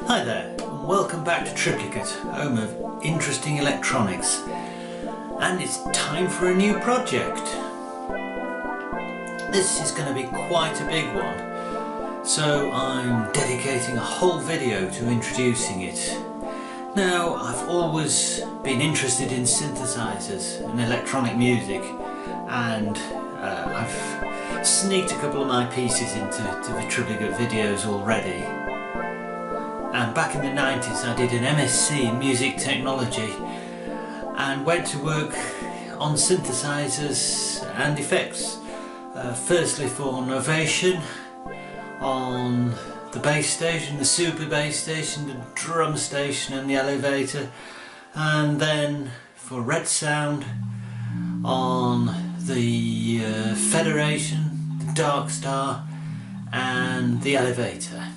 Hi there, and welcome back to Tripplikit, home of interesting electronics. And it's time for a new project. This is going to be quite a big one, so I'm dedicating a whole video to introducing it. Now, I've always been interested in synthesizers and electronic music, and I've sneaked a couple of my pieces into the Tripplikit videos already. And back in the 90s I did an MSc in music technology and went to work on synthesizers and effects. Firstly for Novation, on the bass station, the super bass station, the drum station and the elevator, and then for Red Sound on the Federation, the Dark Star and the elevator.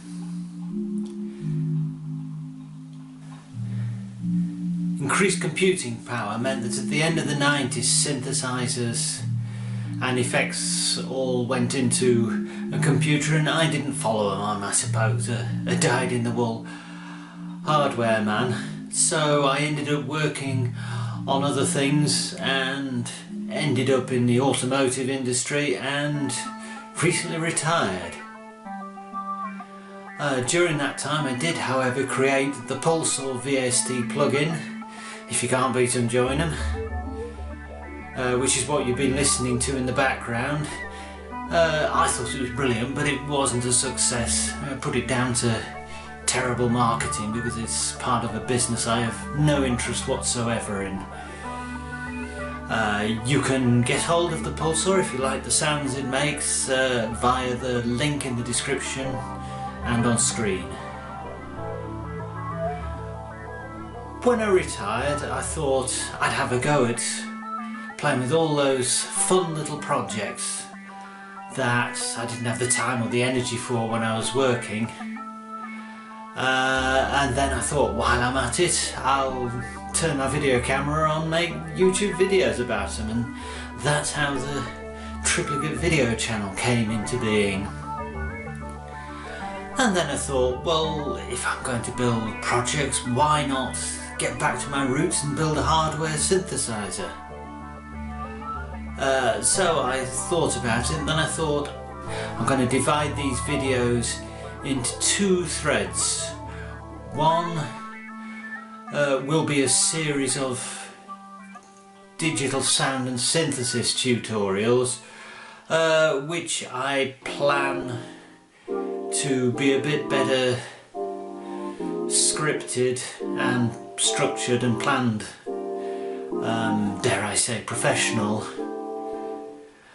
Increased computing power meant that at the end of the 90s synthesizers and effects all went into a computer, and I didn't follow them on, I suppose, a dyed-in-the-wool hardware man. So I ended up working on other things and ended up in the automotive industry and recently retired. During that time I did, however, create the Pulsar VST plugin. If you can't beat them, join them, which is what you've been listening to in the background. I thought it was brilliant, but it wasn't a success. I put it down to terrible marketing because it's part of a business I have no interest whatsoever in. You can get hold of the Pulsar if you like the sounds it makes via the link in the description and on screen. When I retired, I thought I'd have a go at playing with all those fun little projects that I didn't have the time or the energy for when I was working. And then I thought, while I'm at it, I'll turn my video camera on, make YouTube videos about them, and that's how the Tripplikit video channel came into being. And then I thought, well, if I'm going to build projects, why not get back to my roots and build a hardware synthesizer? So I thought about it, and then I thought I'm going to divide these videos into two threads. One will be a series of digital sound and synthesis tutorials, which I plan to be a bit better scripted and structured and planned, dare I say professional.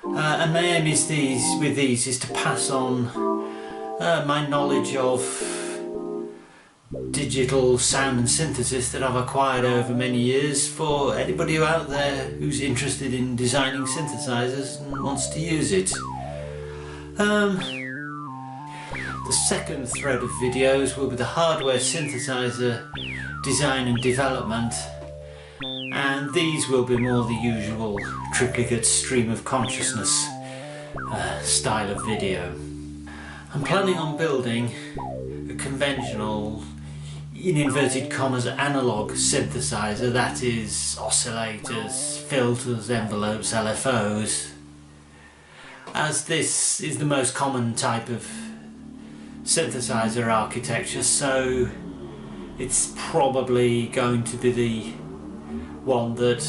And my aim is is to pass on my knowledge of digital sound and synthesis that I've acquired over many years for anybody out there who's interested in designing synthesizers and wants to use it. The second thread of videos will be the hardware synthesizer design and development, and these will be more the usual Tripplikit stream of consciousness style of video. I'm planning on building a conventional, in inverted commas, analog synthesizer, that is oscillators, filters, envelopes, LFOs, as this is the most common type of synthesizer architecture, so it's probably going to be the one that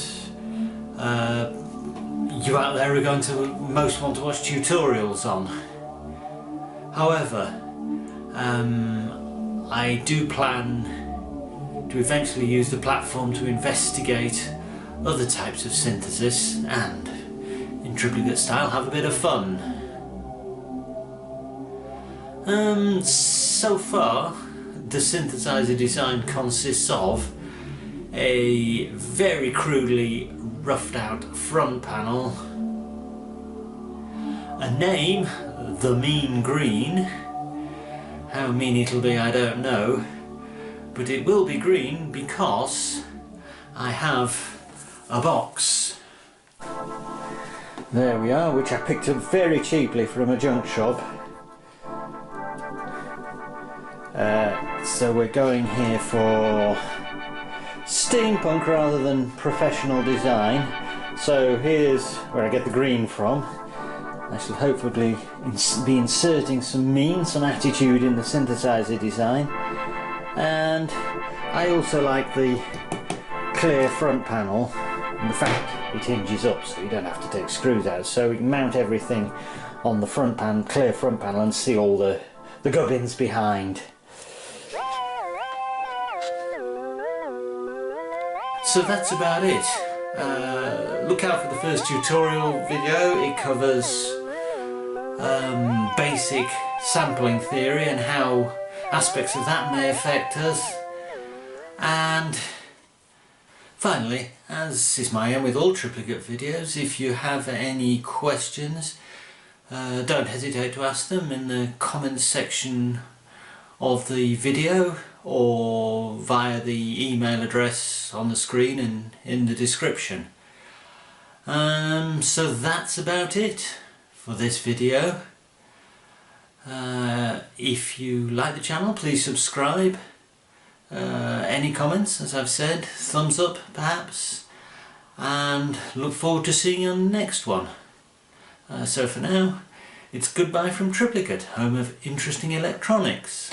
you out there are going to most want to watch tutorials on. However, I do plan to eventually use the platform to investigate other types of synthesis and, in Tripplikit style, have a bit of fun. So far, the synthesizer design consists of a very crudely roughed out front panel, a name, The Mean Green. How mean it'll be I don't know, but it will be green because I have a box. There we are, which I picked up very cheaply from a junk shop. So we're going here for steampunk rather than professional design. So here's where I get the green from. I shall hopefully be inserting some attitude in the synthesizer design. And I also like the clear front panel and the fact it hinges up so you don't have to take screws out, so we can mount everything on the front panel, clear front panel, and see all the gubbins behind. So that's about it. Look out for the first tutorial video. It covers basic sampling theory and how aspects of that may affect us. And finally, as is my aim with all Tripplikit videos, if you have any questions, don't hesitate to ask them in the comments section of the video or via the email address on the screen and in the description. So that's about it for this video. If you like the channel, please subscribe. Any comments, as I've said, thumbs up perhaps, and look forward to seeing you on the next one. So for now, it's goodbye from Tripplikit, home of interesting electronics.